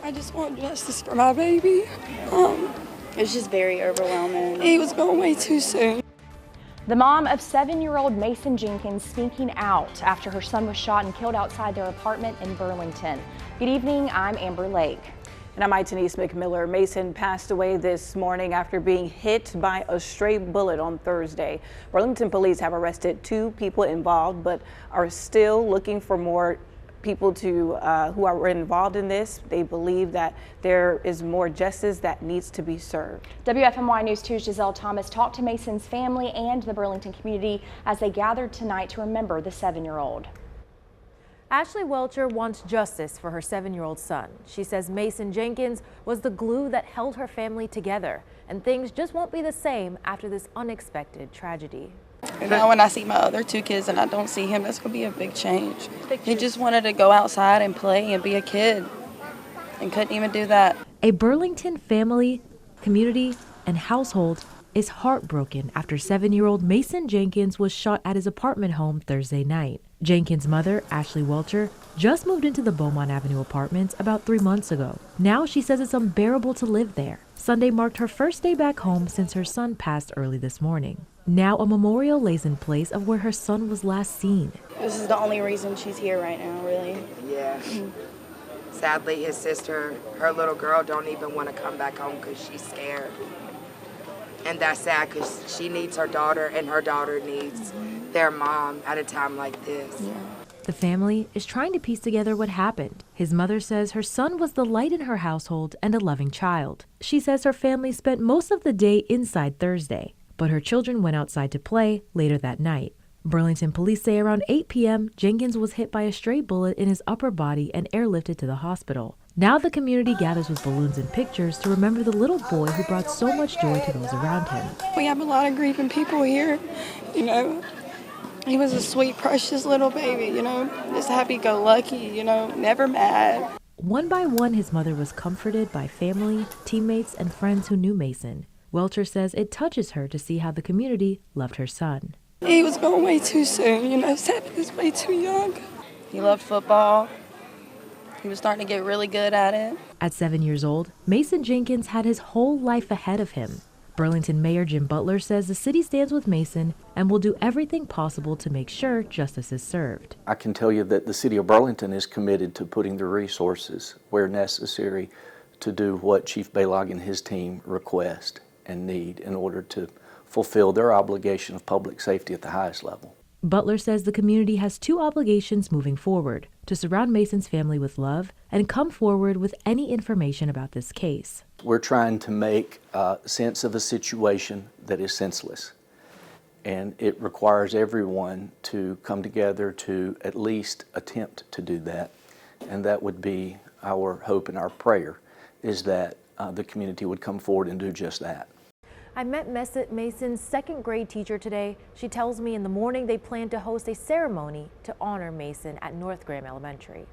I just want justice for my baby. It's just very overwhelming. He was going way too soon. The mom of 7-year-old Mason Jenkins speaking out after her son was shot and killed outside their apartment in Burlington. Good evening, I'm Amber Lake. And I'm Denise McMiller. Mason passed away this morning after being hit by a stray bullet on Thursday. Burlington police have arrested 2 people involved, but are still looking for more people who are involved in this. They believe that there is more justice that needs to be served. WFMY News 2's Giselle Thomas talked to Mason's family and the Burlington community as they gathered tonight to remember the 7-year-old. Ashley Welcher wants justice for her 7-year-old son. She says Mason Jenkins was the glue that held her family together, and things just won't be the same after this unexpected tragedy. And now when I see my other 2 kids and I don't see him, that's going to be a big change. He just wanted to go outside and play and be a kid and couldn't even do that. A Burlington family, community, and household is heartbroken after 7-year-old Mason Jenkins was shot at his apartment home Thursday night. Jenkins' mother, Ashley Welcher, just moved into the Beaumont Avenue Apartments about 3 months ago. Now she says it's unbearable to live there. Sunday marked her first day back home since her son passed early this morning. Now a memorial lays in place of where her son was last seen. This is the only reason she's here right now, really. Yeah. Sadly, his sister, her little girl, don't even want to come back home because she's scared. And that's sad because she needs her daughter and her daughter needs their mom at a time like this. Yeah. The family is trying to piece together what happened. His mother says her son was the light in her household and a loving child. She says her family spent most of the day inside Thursday, but her children went outside to play later that night. Burlington police say around 8 p.m., Jenkins was hit by a stray bullet in his upper body and airlifted to the hospital. Now the community gathers with balloons and pictures to remember the little boy who brought so much joy to those around him. We have a lot of grieving people here, you know. He was a sweet, precious little baby, you know, just happy-go-lucky, you know, never mad. One by one, his mother was comforted by family, teammates, and friends who knew Mason. Welcher says it touches her to see how the community loved her son. He was going way too soon, you know, 7 is way too young. He loved football. He was starting to get really good at it. At 7 years old, Mason Jenkins had his whole life ahead of him. Burlington Mayor Jim Butler says the city stands with Mason and will do everything possible to make sure justice is served. I can tell you that the city of Burlington is committed to putting the resources where necessary to do what Chief Baylog and his team request and need in order to fulfill their obligation of public safety at the highest level. Butler says the community has 2 obligations moving forward: to surround Mason's family with love and come forward with any information about this case. We're trying to make sense of a situation that is senseless, and it requires everyone to come together to at least attempt to do that, and that would be our hope and our prayer, is that the community would come forward and do just that. I met Mason's 2nd grade teacher today. She tells me in the morning they plan to host a ceremony to honor Mason at North Graham Elementary.